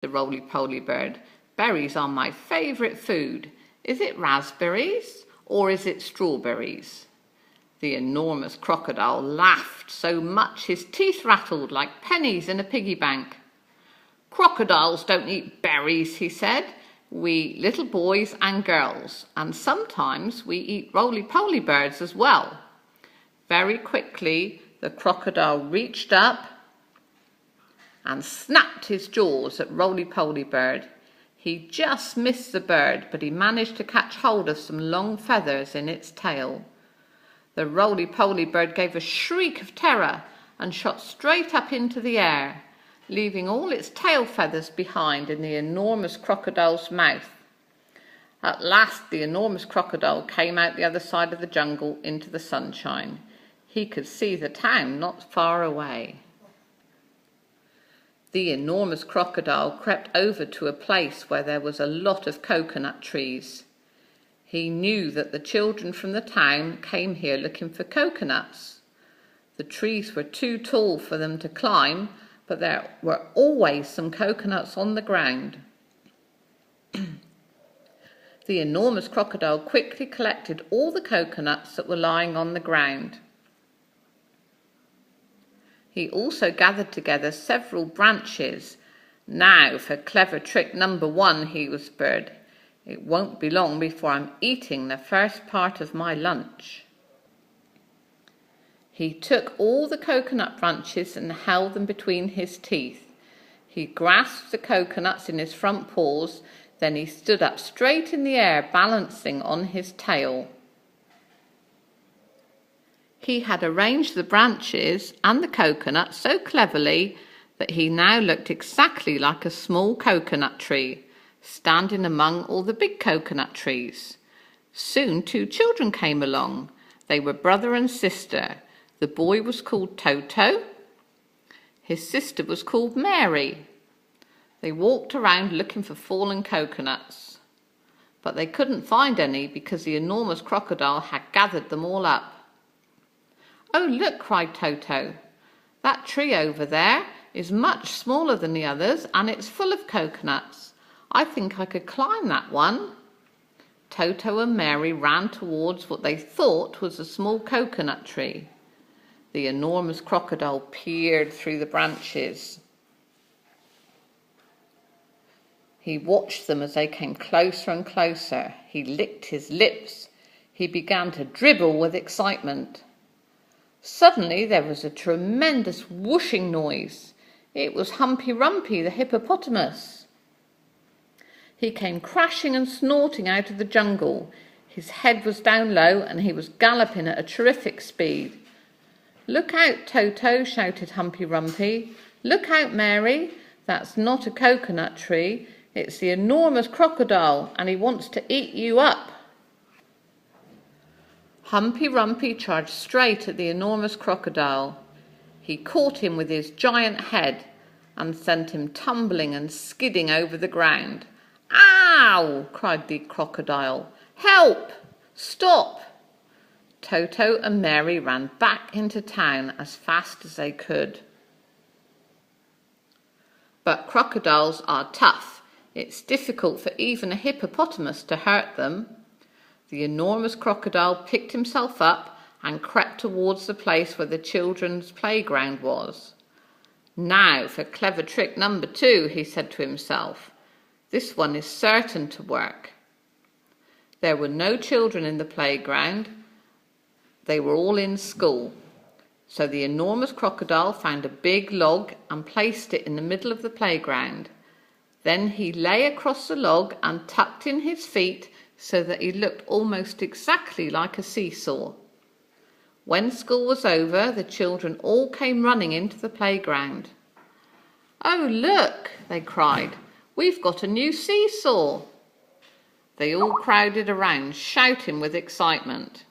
the roly-poly bird. "Berries are my favourite food. Is it raspberries or is it strawberries?" The enormous crocodile laughed so much his teeth rattled like pennies in a piggy bank. "Crocodiles don't eat berries," he said. "We eat little boys and girls, and sometimes we eat roly-poly birds as well." Very quickly, the crocodile reached up and snapped his jaws at Roly-Poly Bird. He just missed the bird, but he managed to catch hold of some long feathers in its tail. The Roly-Poly Bird gave a shriek of terror and shot straight up into the air, leaving all its tail feathers behind in the enormous crocodile's mouth. At last the enormous crocodile came out the other side of the jungle into the sunshine. He could see the town not far away. The enormous crocodile crept over to a place where there was a lot of coconut trees. He knew that the children from the town came here looking for coconuts. The trees were too tall for them to climb, but there were always some coconuts on the ground. The enormous crocodile quickly collected all the coconuts that were lying on the ground. He also gathered together several branches. "Now for clever trick number 1, he whispered. "It won't be long before I'm eating the first part of my lunch." He took all the coconut branches and held them between his teeth. He grasped the coconuts in his front paws, then he stood up straight in the air, balancing on his tail. He had arranged the branches and the coconut so cleverly that he now looked exactly like a small coconut tree, standing among all the big coconut trees. Soon 2 children came along. They were brother and sister. The boy was called Toto. His sister was called Mary. They walked around looking for fallen coconuts, but they couldn't find any because the enormous crocodile had gathered them all up. "Oh, look," cried Toto. "That tree over there is much smaller than the others and it's full of coconuts. I think I could climb that one." Toto and Mary ran towards what they thought was a small coconut tree. The enormous crocodile peered through the branches. He watched them as they came closer and closer. He licked his lips. He began to dribble with excitement. Suddenly there was a tremendous whooshing noise. It was Humpy Rumpy, the hippopotamus. He came crashing and snorting out of the jungle. His head was down low and he was galloping at a terrific speed. "Look out, Toto," shouted Humpy Rumpy. "Look out, Mary. That's not a coconut tree. It's the enormous crocodile and he wants to eat you up." Humpy Rumpy charged straight at the enormous crocodile. He caught him with his giant head and sent him tumbling and skidding over the ground. "Ow!" cried the crocodile. "Help! Stop!" Toto and Mary ran back into town as fast as they could. But crocodiles are tough. It's difficult for even a hippopotamus to hurt them. The enormous crocodile picked himself up and crept towards the place where the children's playground was. "Now for clever trick number 2, he said to himself. "This one is certain to work." There were no children in the playground. They were all in school. So the enormous crocodile found a big log and placed it in the middle of the playground. Then he lay across the log and tucked in his feet so that he looked almost exactly like a seesaw. When school was over, the children all came running into the playground. "Oh, look," they cried, "we've got a new seesaw." They all crowded around, shouting with excitement.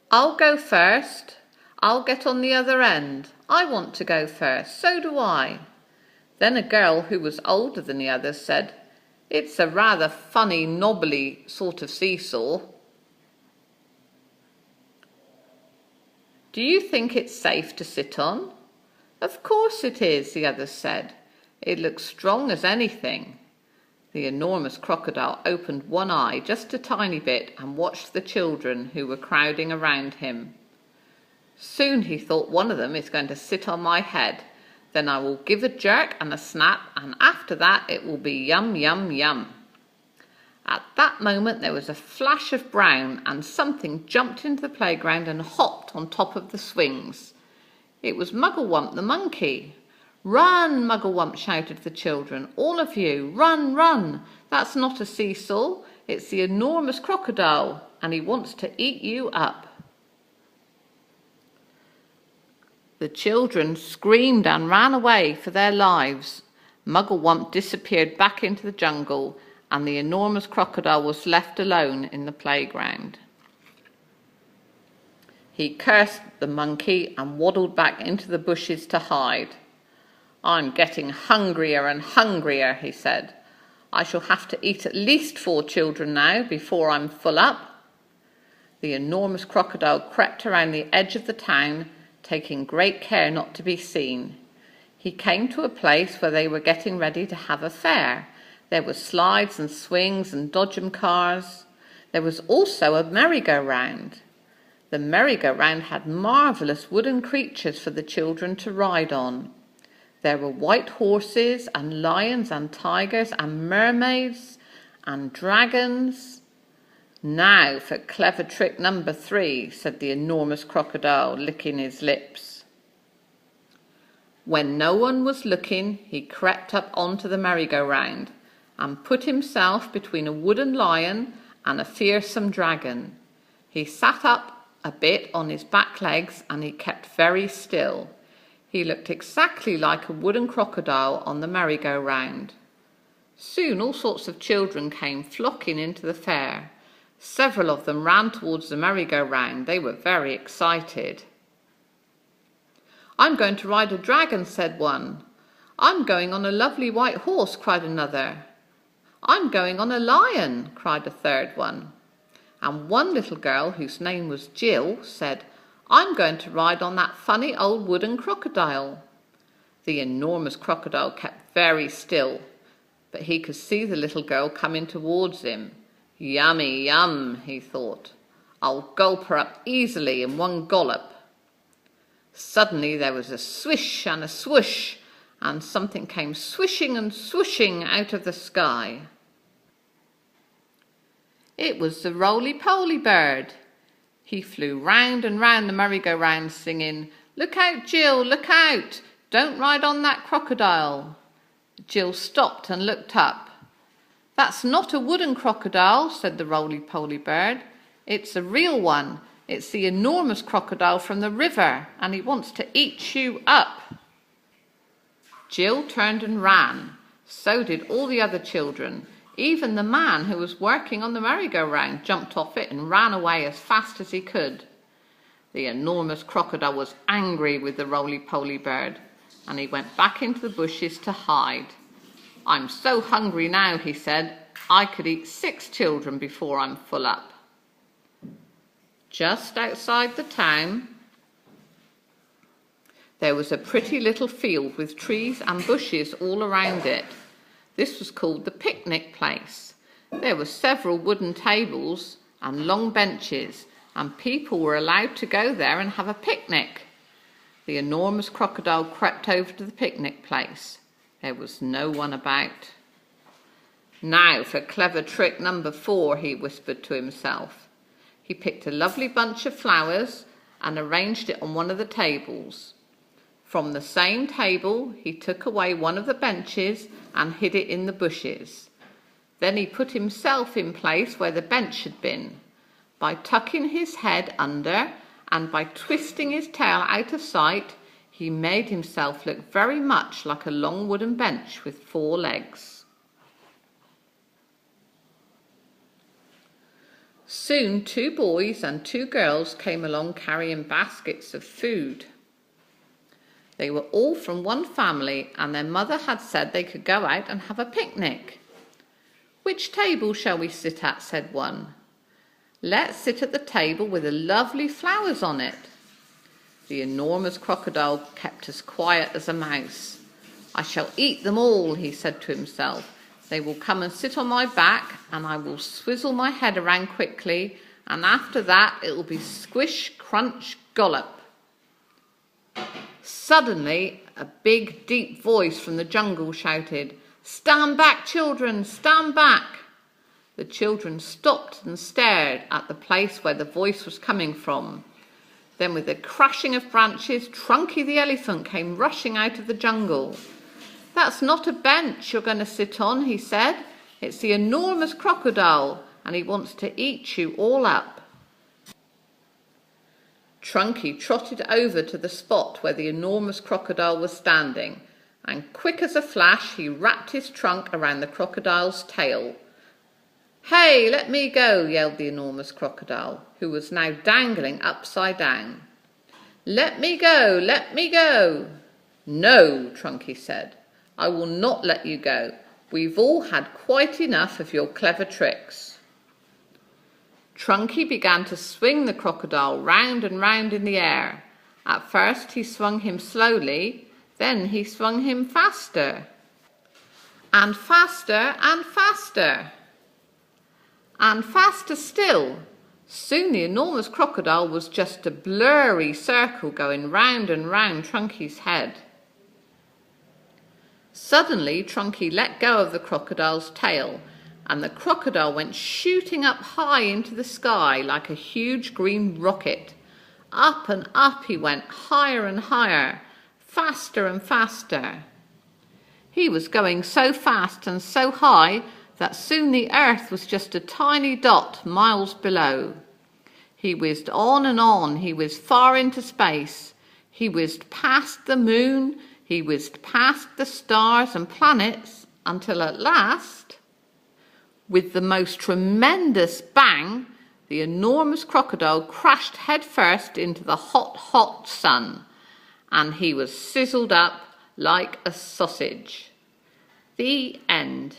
"I'll go first. I'll get on the other end. I want to go first. So do I." Then a girl who was older than the others said, "It's a rather funny, knobbly sort of seesaw." "Do you think it's safe to sit on?" "Of course it is," the others said. It looked strong as anything. The enormous crocodile opened one eye just a tiny bit and watched the children who were crowding around him. Soon he thought, one of them is going to sit on my head. Then I will give a jerk and a snap, and after that it will be yum, yum, yum. At that moment there was a flash of brown, and something jumped into the playground and hopped on top of the swings. It was Mugglewump the monkey. "Run, Mugglewump," shouted the children. "All of you, run, run. That's not a seesaw. It's the enormous crocodile, and he wants to eat you up." The children screamed and ran away for their lives. Mugglewump disappeared back into the jungle, and the enormous crocodile was left alone in the playground. He cursed the monkey and waddled back into the bushes to hide. "I'm getting hungrier and hungrier," he said. "I shall have to eat at least 4 children now before I'm full up." The enormous crocodile crept around the edge of the town, taking great care not to be seen. He came to a place where they were getting ready to have a fair. There were slides and swings and dodgem cars. There was also a merry-go-round. The merry-go-round had marvellous wooden creatures for the children to ride on. There were white horses and lions and tigers and mermaids and dragons. "Now for clever trick number 3, said the enormous crocodile, licking his lips. When no one was looking, he crept up onto the merry-go-round and put himself between a wooden lion and a fearsome dragon. He sat up a bit on his back legs and he kept very still. He looked exactly like a wooden crocodile on the merry-go-round. Soon all sorts of children came flocking into the fair. Several of them ran towards the merry-go-round. They were very excited. "I'm going to ride a dragon," said one. "I'm going on a lovely white horse," cried another. "I'm going on a lion," cried a third one. And one little girl, whose name was Jill, said, "I'm going to ride on that funny old wooden crocodile." The enormous crocodile kept very still, but he could see the little girl coming towards him. "Yummy, yum," he thought. "I'll gulp her up easily in one gollop." Suddenly there was a swish and a swoosh, and something came swishing and swooshing out of the sky. It was the roly-poly bird. He flew round and round the merry-go-round singing, "Look out, Jill, look out! Don't ride on that crocodile." Jill stopped and looked up. "That's not a wooden crocodile," said the roly-poly bird. "It's a real one. It's the enormous crocodile from the river, and he wants to eat you up." Jill turned and ran. So did all the other children. Even the man who was working on the merry-go-round jumped off it and ran away as fast as he could. The enormous crocodile was angry with the roly-poly bird, and he went back into the bushes to hide. "I'm so hungry now," he said. "I could eat 6 children before I'm full up." Just outside the town, there was a pretty little field with trees and bushes all around it. This was called the picnic place. There were several wooden tables and long benches, and people were allowed to go there and have a picnic. The enormous crocodile crept over to the picnic place. There was no one about. "Now for clever trick number 4, he whispered to himself. He picked a lovely bunch of flowers and arranged it on one of the tables. From the same table, he took away one of the benches and hid it in the bushes. Then he put himself in place where the bench had been. By tucking his head under and by twisting his tail out of sight, he made himself look very much like a long wooden bench with 4 legs. Soon 2 boys and 2 girls came along carrying baskets of food. They were all from one family, and their mother had said they could go out and have a picnic. "Which table shall we sit at?" said one. "Let's sit at the table with the lovely flowers on it." The enormous crocodile kept as quiet as a mouse. I shall eat them all, he said to himself. They will come and sit on my back, and I will swizzle my head around quickly, and after that it will be squish, crunch, gollop. Suddenly, a big, deep voice from the jungle shouted, "Stand back, children, stand back!" The children stopped and stared at the place where the voice was coming from. Then, with a crashing of branches, Trunky the elephant came rushing out of the jungle. "That's not a bench you're going to sit on," he said. "It's the enormous crocodile, and he wants to eat you all up." Trunky trotted over to the spot where the enormous crocodile was standing, and quick as a flash he wrapped his trunk around the crocodile's tail. "Hey, let me go," yelled the enormous crocodile, who was now dangling upside down. "Let me go, let me go." "No," Trunky said, "I will not let you go. We've all had quite enough of your clever tricks." Trunky began to swing the crocodile round and round in the air. At first he swung him slowly, then he swung him faster. And faster and faster. And faster still. Soon the enormous crocodile was just a blurry circle going round and round Trunky's head. Suddenly Trunky let go of the crocodile's tail, and the crocodile went shooting up high into the sky like a huge green rocket. Up and up he went, higher and higher, faster and faster. He was going so fast and so high that soon the earth was just a tiny dot miles below. He whizzed on and on, he whizzed far into space. He whizzed past the moon, he whizzed past the stars and planets, until at last, with the most tremendous bang, the enormous crocodile crashed headfirst into the hot, hot sun, and he was sizzled up like a sausage. The end.